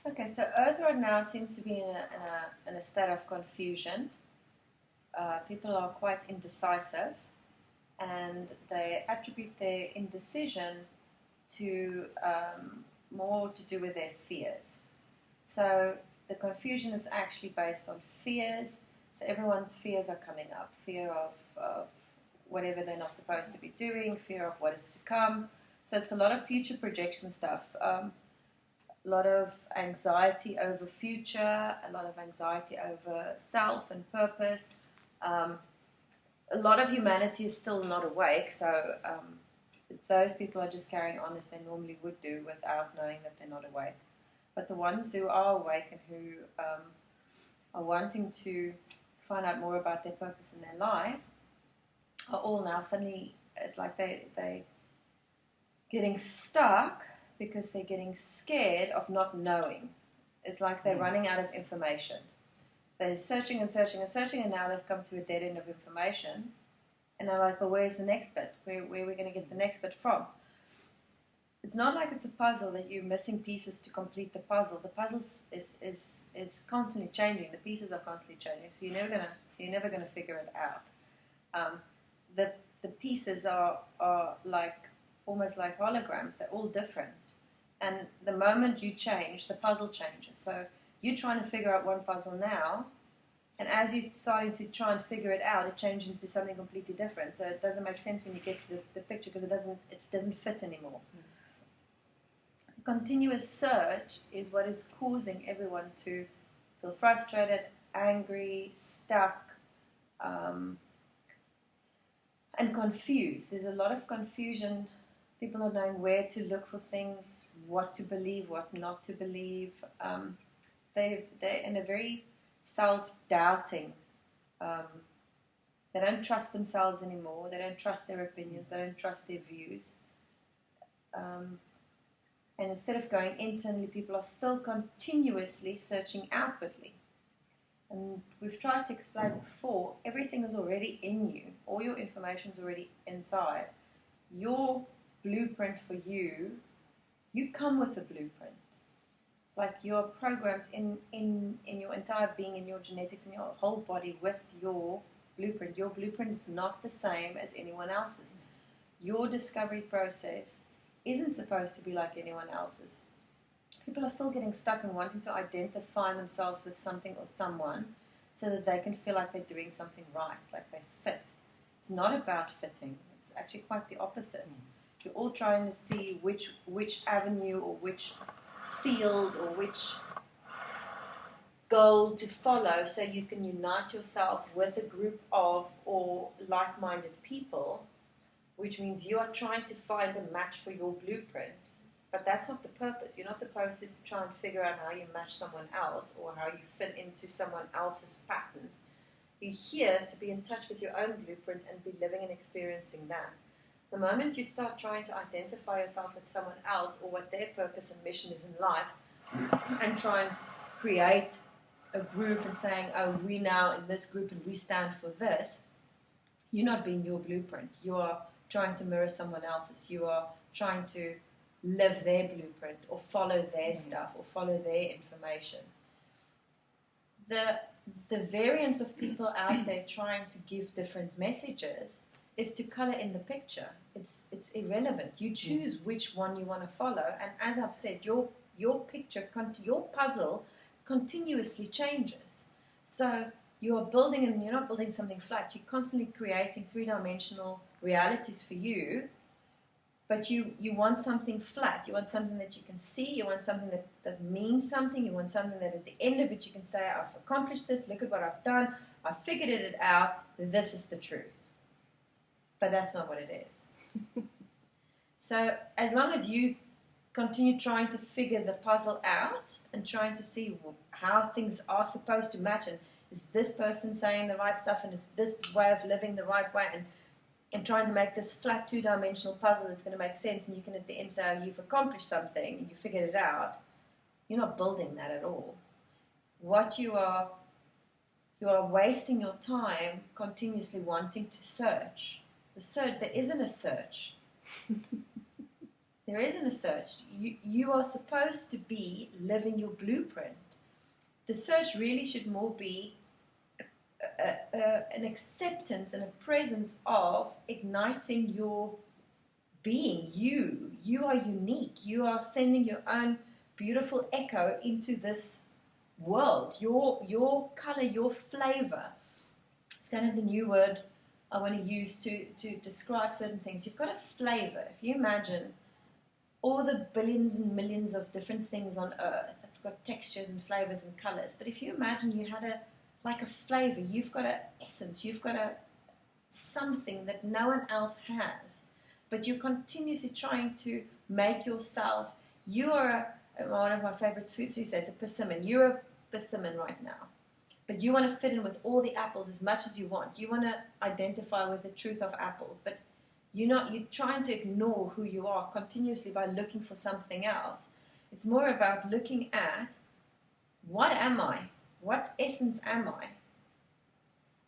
Okay, so Earth right now seems to be in a state of confusion. People are quite indecisive, and they attribute their indecision to more to do with their fears. So the confusion is actually based on fears. So everyone's fears are coming up: fear of whatever they're not supposed to be doing, fear of what is to come. So it's a lot of future projection stuff. A lot of anxiety over future, a lot of anxiety over self and purpose. A lot of humanity is still not awake, so those people are just carrying on as they normally would do without knowing that they're not awake. But the ones who are awake and who are wanting to find out more about their purpose in their life are all now suddenly, it's like they're getting stuck because they're getting scared of not knowing. It's like they're running out of information. They're searching and searching and searching, and now they've come to a dead end of information. And they're like, well, where's the next bit? Where are we going to get the next bit from? It's not like it's a puzzle that you're missing pieces to complete the puzzle. The puzzle is constantly changing. The pieces are constantly changing, so you're never gonna figure it out. The pieces are like almost like holograms. They're all different, and the moment you change, the puzzle changes. So you're trying to figure out one puzzle now, and as you're starting to try and figure it out, it changes into something completely different. So it doesn't make sense when you get to the picture because it doesn't fit anymore. Continuous search is what is causing everyone to feel frustrated, angry, stuck, and confused. There's a lot of confusion. People are knowing where to look for things, what to believe, what not to believe. They're in a very self-doubting. They don't trust themselves anymore. They don't trust their opinions. They don't trust their views. And instead of going internally, people are still continuously searching outwardly. And we've tried to explain before, everything is already in you. All your information is already inside. Your blueprint for you come with a blueprint. It's like you're programmed in your entire being, in your genetics, in your whole body with your blueprint. Your blueprint is not the same as anyone else's. Your discovery process isn't supposed to be like anyone else's. People are still getting stuck and wanting to identify themselves with something or someone so that they can feel like they're doing something right, like they fit. It's not about fitting. It's actually quite the opposite. You're all trying to see which avenue or which field or which goal to follow so you can unite yourself with a group of or like-minded people, which means you are trying to find a match for your blueprint. But that's not the purpose. You're not supposed to try and figure out how you match someone else or how you fit into someone else's patterns. You're here to be in touch with your own blueprint and be living and experiencing that. The moment you start trying to identify yourself with someone else or what their purpose and mission is in life and try and create a group and saying, oh, we now in this group and we stand for this, you're not being your blueprint. You are trying to mirror someone else's. You are trying to live their blueprint or follow their stuff or follow their information. The variance of people out there trying to give different messages is to color in the picture. It's irrelevant. You choose which one you want to follow, and as I've said, your picture, your puzzle continuously changes. So you are building, and you're not building something flat. You're constantly creating three-dimensional realities for you, but you want something flat. You want something that you can see. You want something that means something. You want something that at the end of it you can say, I've accomplished this. Look at what I've done. I've figured it out. This is the truth. But that's not what it is. So as long as you continue trying to figure the puzzle out and trying to see how things are supposed to match, and is this person saying the right stuff, and is this way of living the right way, and trying to make this flat two-dimensional puzzle that's going to make sense, and you can at the end say, oh, you've accomplished something and you figured it out. You're not building that at all. What you are wasting your time continuously wanting to search. There isn't a search. There isn't a search. You are supposed to be living your blueprint. The search really should more be an acceptance and a presence of igniting your being. You are unique. You are sending your own beautiful echo into this world. Your color, your flavor. It's kind of the new word I want to use to describe certain things. You've got a flavor. If you imagine all the billions and millions of different things on earth, they've got textures and flavors and colors. But if you imagine you had a flavor, you've got an essence, you've got something that no one else has, but you're continuously trying to make yourself. You are one of my favorite sweets. He says a persimmon. You're a persimmon right now, but you want to fit in with all the apples as much as you want. You want to identify with the truth of apples, but you're trying to ignore who you are continuously by looking for something else. It's more about looking at, what am I? What essence am I?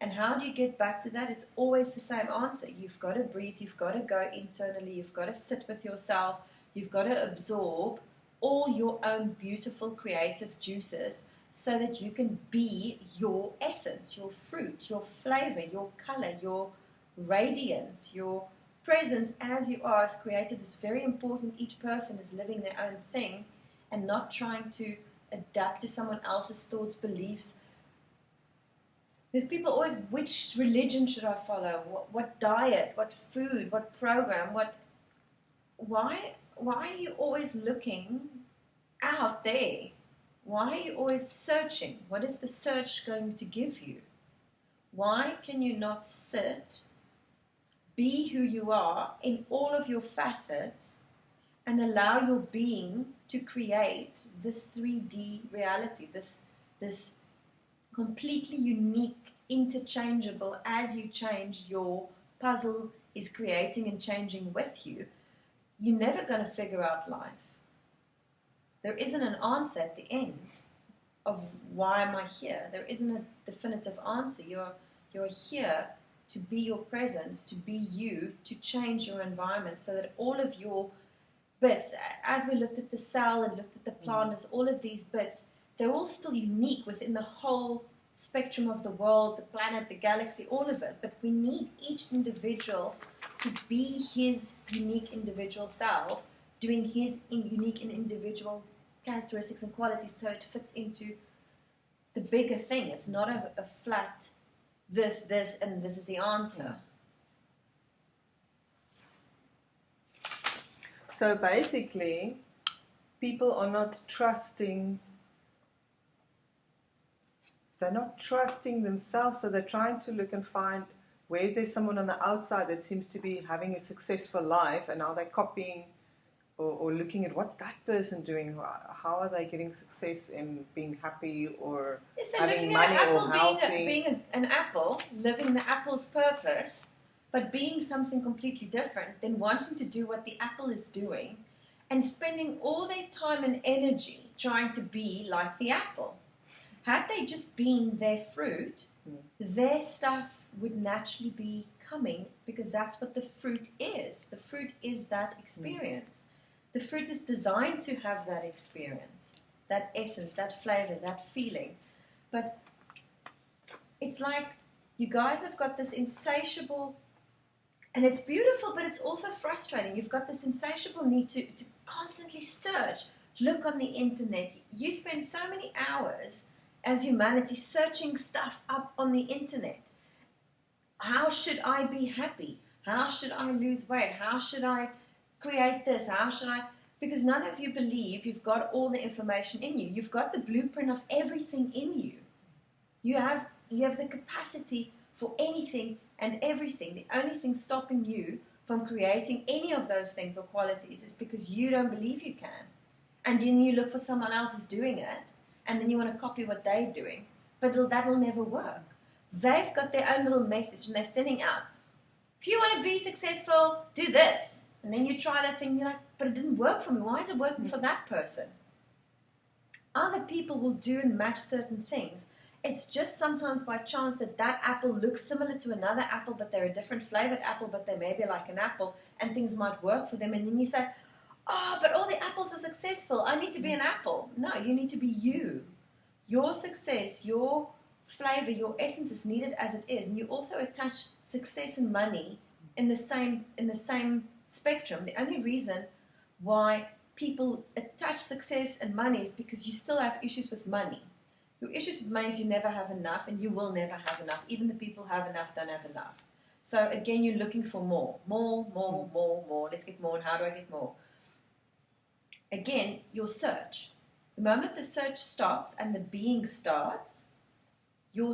And how do you get back to that? It's always the same answer. You've got to breathe. You've got to go internally. You've got to sit with yourself. You've got to absorb all your own beautiful creative juices so that you can be your essence, your fruit, your flavor, your color, your radiance, your presence as you are as created is very important. Each person is living their own thing and not trying to adapt to someone else's thoughts, beliefs. There's people always, which religion should I follow? What diet? What food? What program? Why are you always looking out there? Why are you always searching? What is the search going to give you? Why can you not sit, be who you are in all of your facets, and allow your being to create this 3D reality, this completely unique, interchangeable, as you change, your puzzle is creating and changing with you. You're never going to figure out life. There isn't an answer at the end of why am I here. There isn't a definitive answer. You're here to be your presence, to be you, to change your environment so that all of your bits, as we looked at the cell and looked at the plant, as all of these bits, they're all still unique within the whole spectrum of the world, the planet, the galaxy, all of it. But we need each individual to be his unique individual self, doing his unique and individual characteristics and qualities so it fits into the bigger thing. It's not a flat this, and this is the answer. So basically, people are not trusting. They're not trusting themselves, so they're trying to look and find where is there someone on the outside that seems to be having a successful life, and are they copying or looking at what's that person doing? How are they getting success in being happy or having money or healthy? Being an apple, living the apple's purpose, but being something completely different than wanting to do what the apple is doing and spending all their time and energy trying to be like the apple. Had they just been their fruit, their stuff would naturally be coming because that's what the fruit is. The fruit is that experience. The fruit is designed to have that experience, that essence, that flavor, that feeling. But it's like you guys have got this insatiable, and it's beautiful, but it's also frustrating. You've got this insatiable need to constantly search, look on the internet. You spend so many hours as humanity searching stuff up on the internet. How should I be happy? How should I lose weight? How should I create this? How should I? Because none of you believe you've got all the information in you. You've got the blueprint of everything in you. You have the capacity for anything and everything. The only thing stopping you from creating any of those things or qualities is because you don't believe you can. And then you look for someone else who's doing it, and then you want to copy what they're doing. But that'll never work. They've got their own little message, and they're sending out, if you want to be successful, do this. And then you try that thing, you're like, but it didn't work for me. Why is it working for that person? Other people will do and match certain things. It's just sometimes by chance that apple looks similar to another apple, but they're a different flavored apple, but they may be like an apple, and things might work for them. And then you say, oh, but all the apples are successful. I need to be an apple. No, you need to be you. Your success, your flavor, your essence is needed as it is. And you also attach success and money in the same spectrum. The only reason why people attach success and money is because you still have issues with money. Your issues with money is you never have enough, and you will never have enough. Even the people who have enough don't have enough. So again, you're looking for more. Let's get more, and how do I get more? Again, your search. The moment the search stops and the being starts, you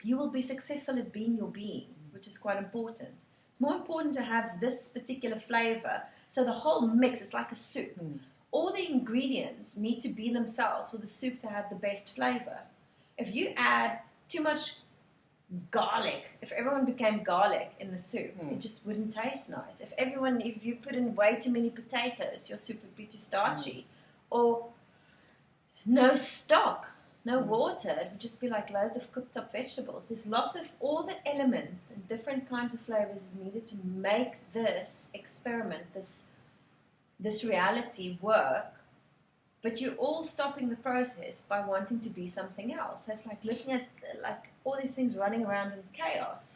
will be successful at being your being, which is quite important. It's more important to have this particular flavor. So the whole mix is like a soup. All the ingredients need to be themselves for the soup to have the best flavor. If you add too much garlic, if everyone became garlic in the soup, it just wouldn't taste nice. If you put in way too many potatoes, your soup would be too starchy. Or no stock, no water, it would just be like loads of cooked up vegetables. There's lots of, all the elements and different kinds of flavors is needed to make this experiment, this reality work, but you're all stopping the process by wanting to be something else. It's like looking at like all these things running around in chaos.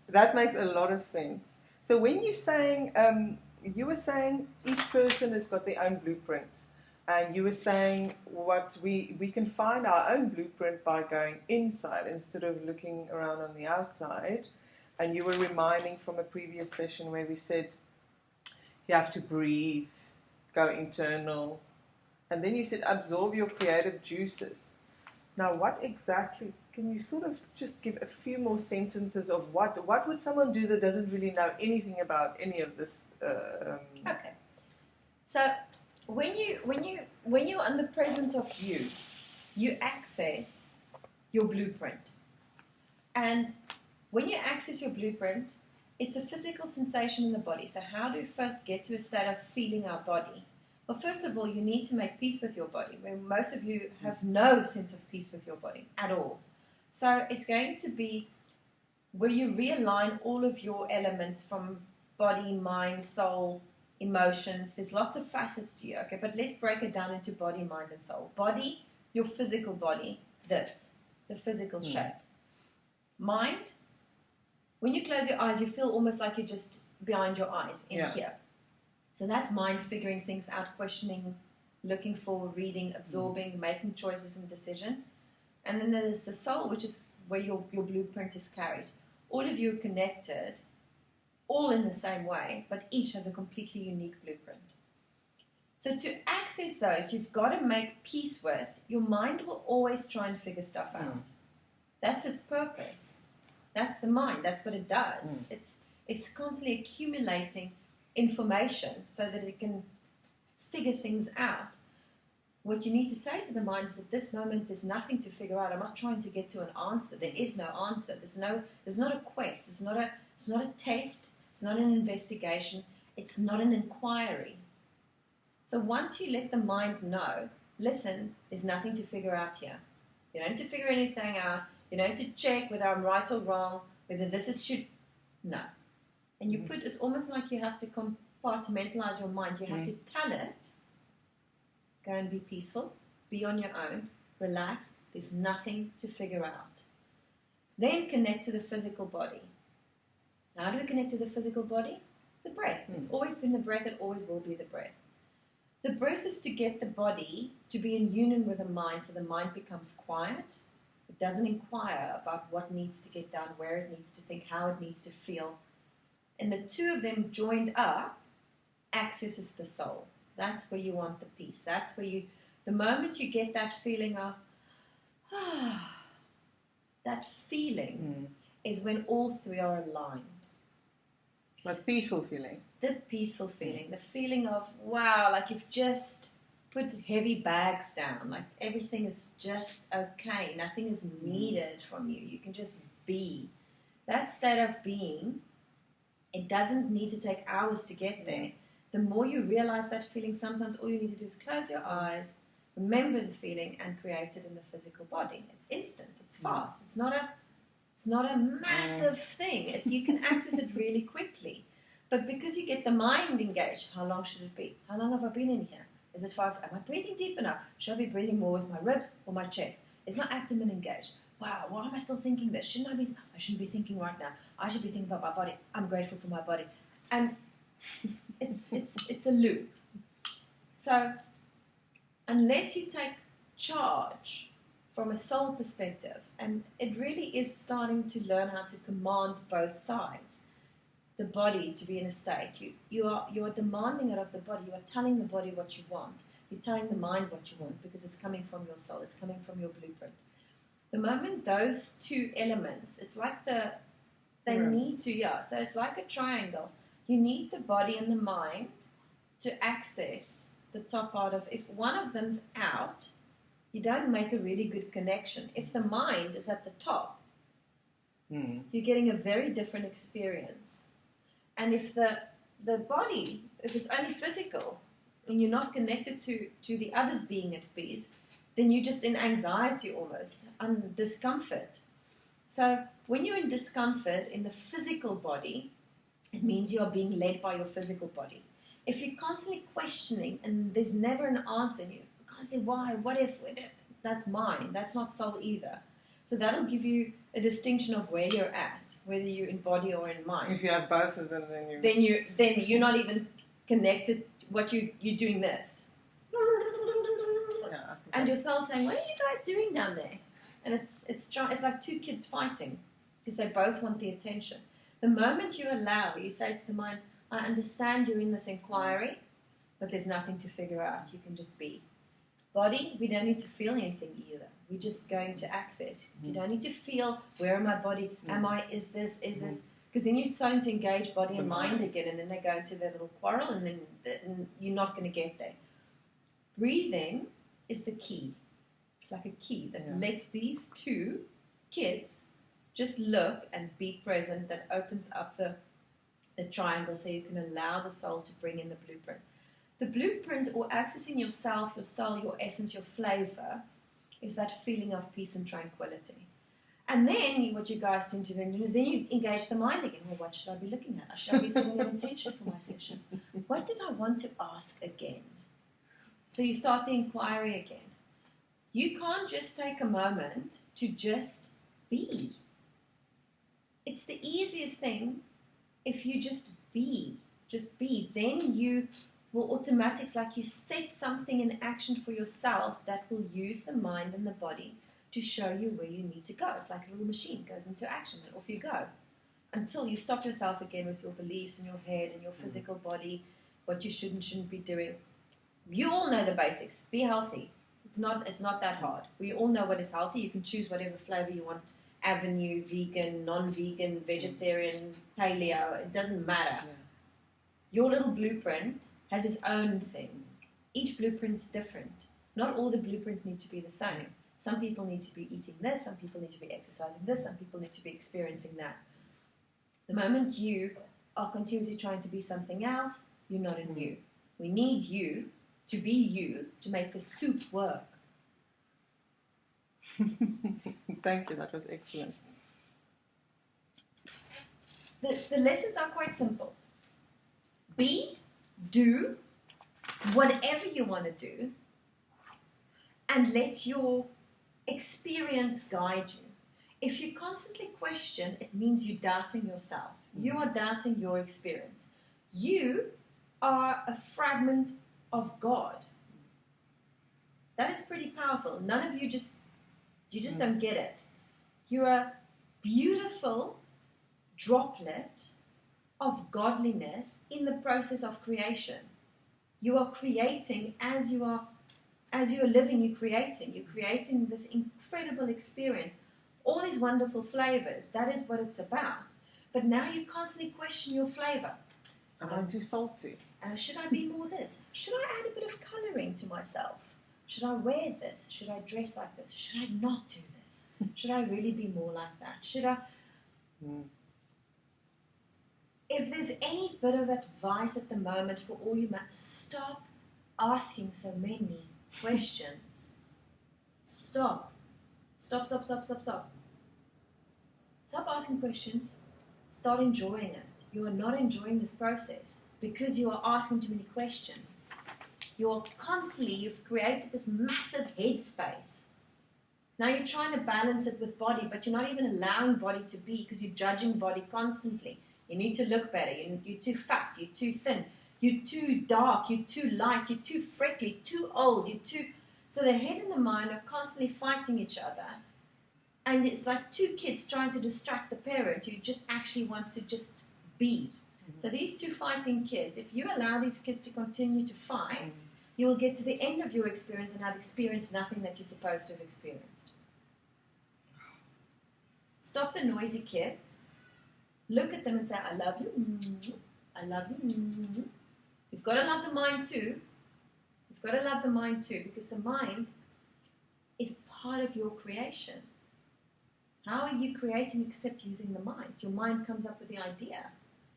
That makes a lot of sense. So when you're saying, you were saying each person has got their own blueprint, and you were saying what we can find our own blueprint by going inside instead of looking around on the outside. And you were reminding from a previous session where we said you have to breathe, go internal, and then you said absorb your creative juices. Now, what exactly, can you sort of just give a few more sentences of what would someone do that doesn't really know anything about any of this? Okay. So when you're in the presence of you access your blueprint. And when you access your blueprint, it's a physical sensation in the body. So how do we first get to a state of feeling our body? Well, first of all, you need to make peace with your body, where most of you have no sense of peace with your body at all. So it's going to be where you realign all of your elements from body, mind, soul, emotions. There's lots of facets to you, okay? But let's break it down into body, mind, and soul. Body, your physical body, the physical shape. Mind, when you close your eyes, you feel almost like you're just behind your eyes in here. So that's mind figuring things out, questioning, looking for, reading, absorbing, making choices and decisions. And then there's the soul, which is where your blueprint is carried. All of you are connected, all in the same way, but each has a completely unique blueprint. So to access those, you've got to make peace with. Your mind will always try and figure stuff out. That's its purpose. That's the mind. That's what it does. It's constantly accumulating information so that it can figure things out. What you need to say to the mind is, at this moment, there's nothing to figure out. I'm not trying to get to an answer. There is no answer. There's not a quest. It's not a test. It's not an investigation. It's not an inquiry. So once you let the mind know, listen, there's nothing to figure out here. You don't need to figure anything out. You don't need to check whether I'm right or wrong, whether this is no. And you put, it's almost like you have to compartmentalize your mind. You have to tell it, go and be peaceful, be on your own, relax, there's nothing to figure out. Then connect to the physical body. How do we connect to the physical body? The breath. It's always been the breath, it always will be the breath. The breath is to get the body to be in union with the mind, so the mind becomes quiet. It doesn't inquire about what needs to get done, where it needs to think, how it needs to feel. And the two of them joined up accesses the soul. That's where you want the peace. That's where the moment you get that feeling of, that feeling is when all three are aligned. That peaceful feeling. The peaceful feeling. The feeling of, wow, like you've just put heavy bags down. Like everything is just okay. Nothing is needed from you. You can just be. That state of being, it doesn't need to take hours to get there. The more you realize that feeling, sometimes all you need to do is close your eyes, remember the feeling, and create it in the physical body. It's instant. It's fast. It's not a massive thing. You can access it really quickly. But because you get the mind engaged, how long should it be? How long have I been in here? Is it 5? Am I breathing deep enough? Should I be breathing more with my ribs or my chest? Is my abdomen engaged? Wow, why am I still thinking this? I shouldn't be thinking right now. I should be thinking about my body. I'm grateful for my body. And it's a loop. So unless you take charge from a soul perspective, and it really is starting to learn how to command both sides, the body to be in a state. You are demanding it of the body. You are telling the body what you want. You're telling the mind what you want because it's coming from your soul. It's coming from your blueprint. The moment those two elements, it's like they need to, so it's like a triangle. You need the body and the mind to access the top part of, if one of them's out, you don't make a really good connection. If the mind is at the top, you're getting a very different experience. And if the body, if it's only physical, and you're not connected to the others being at peace, then you're just in anxiety almost, and discomfort. So when you're in discomfort in the physical body, it means you are being led by your physical body. If you're constantly questioning and there's never an answer, and you can't say why, what if, that's mind, that's not soul either. So that'll give you a distinction of where you're at, whether you're in body or in mind. If you have both of them, then you're not even connected. What you're doing this, and your soul's saying, "What are you guys doing down there?" And it's like two kids fighting because they both want the attention. The moment you allow, you say to the mind, "I understand you're in this inquiry, but there's nothing to figure out. You can just be." Body, we don't need to feel anything either. We're just going to access. You don't need to feel, where am I body? Am I, is this? Because then you're starting to engage body and mind again, and then they go into their little quarrel, and then you're not going to get there. Breathing is the key. It's like a key that lets these two kids just look and be present, that opens up the triangle so you can allow the soul to bring in the blueprint. The blueprint, or accessing yourself, your soul, your essence, your flavor, is that feeling of peace and tranquility. And then what you guys tend to then do is then you engage the mind again. Well, what should I be looking at? Should I be setting an intention for my session? What did I want to ask again? So you start the inquiry again. You can't just take a moment to just be. It's the easiest thing if you just be. Just be. Then you will automatically, it's like you set something in action for yourself that will use the mind and the body to show you where you need to go. It's like a little machine goes into action and off you go. Until you stop yourself again with your beliefs in your head and your physical body, what you should and shouldn't be doing. You all know the basics. Be healthy. It's not that hard. We all know what is healthy. You can choose whatever flavor you want. Avenue, vegan, non-vegan, vegetarian, paleo. It doesn't matter. Yeah. Your little blueprint has its own thing. Each blueprint's different. Not all the blueprints need to be the same. Some people need to be eating this, some people need to be exercising this, some people need to be experiencing that. The moment you are continuously trying to be something else, you're not in you. We need you to be you to make the soup work. Thank you, that was excellent. The lessons are quite simple. Do whatever you want to do, and let your experience guide you. If you constantly question, it means you're doubting yourself. You are doubting your experience. You are a fragment of God. That is pretty powerful. None of you just don't get it. You're a beautiful droplet of godliness in the process of creation. You are creating as you are living, you're creating this incredible experience, all these wonderful flavors. That is what it's about. But now you constantly question your flavor. Am I too salty? Should I be more this? Should I add a bit of coloring to myself? Should I wear this? Should I dress like this? Should I not do this? Should I really be more like that? Should I? If there's any bit of advice at the moment for all you, stop asking so many questions. Stop. Stop asking questions. Start enjoying it. you are not enjoying this process because you are asking too many questions. You've created this massive headspace. Now you're trying to balance it with body, but you're not even allowing body to be because you're judging body constantly. You need to look better. You're too fat. You're too thin. You're too dark. You're too light. You're too freckly. Too old. So the head and the mind are constantly fighting each other. And it's like two kids trying to distract the parent who just actually wants to just be. Mm-hmm. So these two fighting kids, if you allow these kids to continue to fight, you will get to the end of your experience and have experienced nothing that you're supposed to have experienced. Stop the noisy kids. Look at them and say, I love you. Mm-hmm. I love you. Mm-hmm. You've got to love the mind too. You've got to love the mind too, because the mind is part of your creation. How are you creating except using the mind? Your mind comes up with the idea.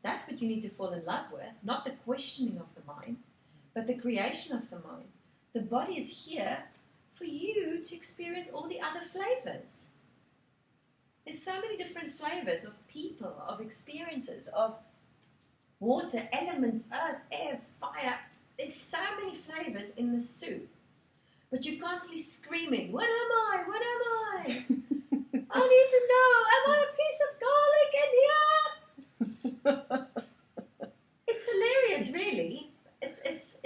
That's what you need to fall in love with, not the questioning of the mind, but the creation of the mind. The body is here for you to experience all the other flavors. There's so many different flavors of people, of experiences, of water, elements, earth, air, fire. There's so many flavors in the soup. But you're constantly screaming, what am I? What am I? I need to know, am I a piece of garlic in here? It's hilarious, really. It's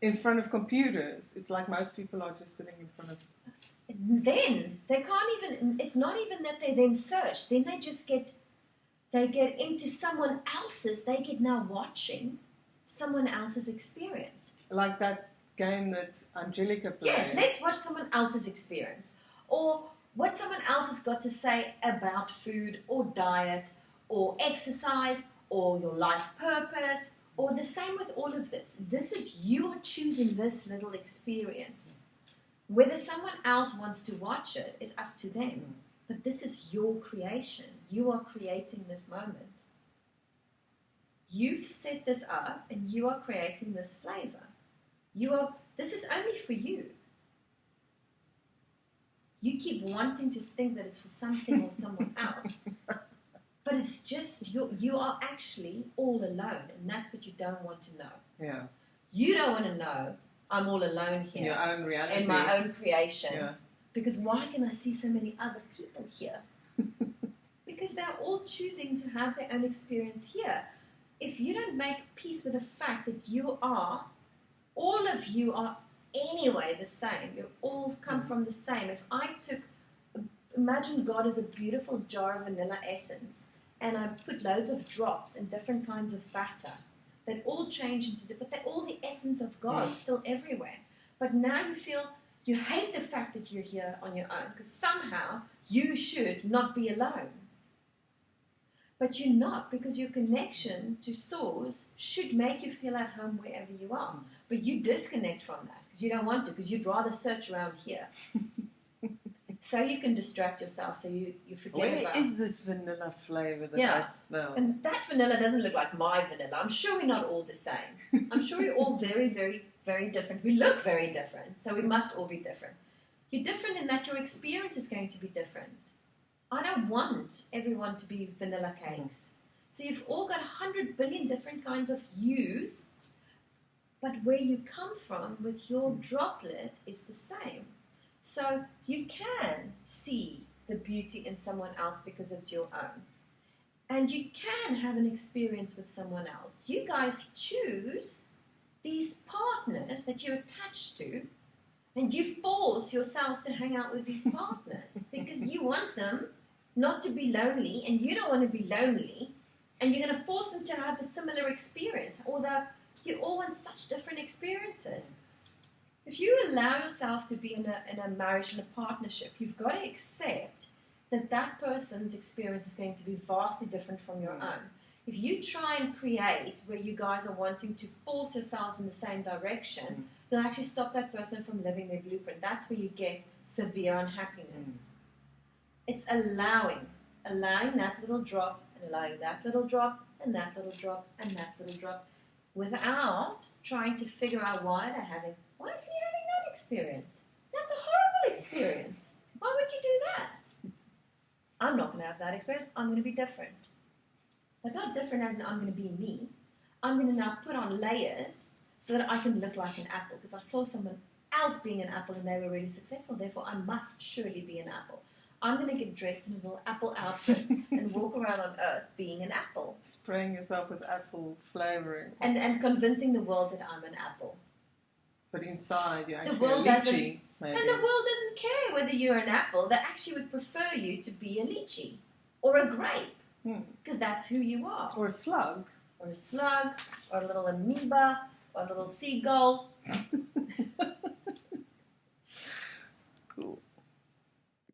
in front of computers. It's like most people are just sitting in front of. Then they can't even. It's not even that they then search. Then they just get. They get into someone else's. They get now watching someone else's experience. Like that game that Angelica played. Yes, let's watch someone else's experience, or what someone else has got to say about food or diet or exercise or your life purpose, or the same with all of this. This is you are choosing this little experience. Whether someone else wants to watch it is up to them. But this is your creation. You are creating this moment. You've set this up and you are creating this flavor. This is only for you. You keep wanting to think that it's for something or someone else. But it's just, you are actually all alone. And that's what you don't want to know. Yeah. You don't want to know, I'm all alone here. In your own reality. In my own creation. Yeah. Because why can I see so many other people here? Because they're all choosing to have their own experience here. If you don't make peace with the fact that all of you are anyway the same. You all come from the same. If I imagine God as a beautiful jar of vanilla essence, and I put loads of drops in different kinds of batter that all change but they're all the essence of God still everywhere. But now you hate the fact that you're here on your own because somehow you should not be alone. But you're not, because your connection to Source should make you feel at home wherever you are. But you disconnect from that because you don't want to, because you'd rather search around here. So you can distract yourself, so you forget about... Where is this vanilla flavor that I smell? And that vanilla doesn't look like my vanilla. I'm sure we're not all the same. I'm sure we're all very, very, very different. We look very different, so we must all be different. You're different in that your experience is going to be different. I don't want everyone to be vanilla cakes. So you've all got 100 billion different kinds of yous, but where you come from with your droplet is the same. So you can see the beauty in someone else because it's your own. And you can have an experience with someone else. You guys choose these partners that you're attached to, and you force yourself to hang out with these partners because you want them not to be lonely, and you don't want to be lonely, and you're going to force them to have a similar experience, although you all want such different experiences. If you allow yourself to be in a marriage and a partnership, you've got to accept that that person's experience is going to be vastly different from your own. If you try and create where you guys are wanting to force yourselves in the same direction, you'll actually stop that person from living their blueprint. That's where you get severe unhappiness. It's allowing that little drop, and allowing that little drop, and that little drop, and that little drop, without trying to figure out why is he having that experience? That's a horrible experience. Why would you do that? I'm not going to have that experience. I'm going to be different. but not different as in I'm going to be me. I'm going to now put on layers so that I can look like an apple because I saw someone else being an apple and they were really successful. Therefore, I must surely be an apple. I'm going to get dressed in a little apple outfit and walk around on earth being an apple. Spraying yourself with apple flavouring. And convincing the world that I'm an apple. But inside, you're The actually world a doesn't, lychee. Maybe. and the world doesn't care whether you're an apple. They actually would prefer you to be a lychee or a grape because that's who you are. Or a slug. Or a slug, or a little amoeba, or a little seagull.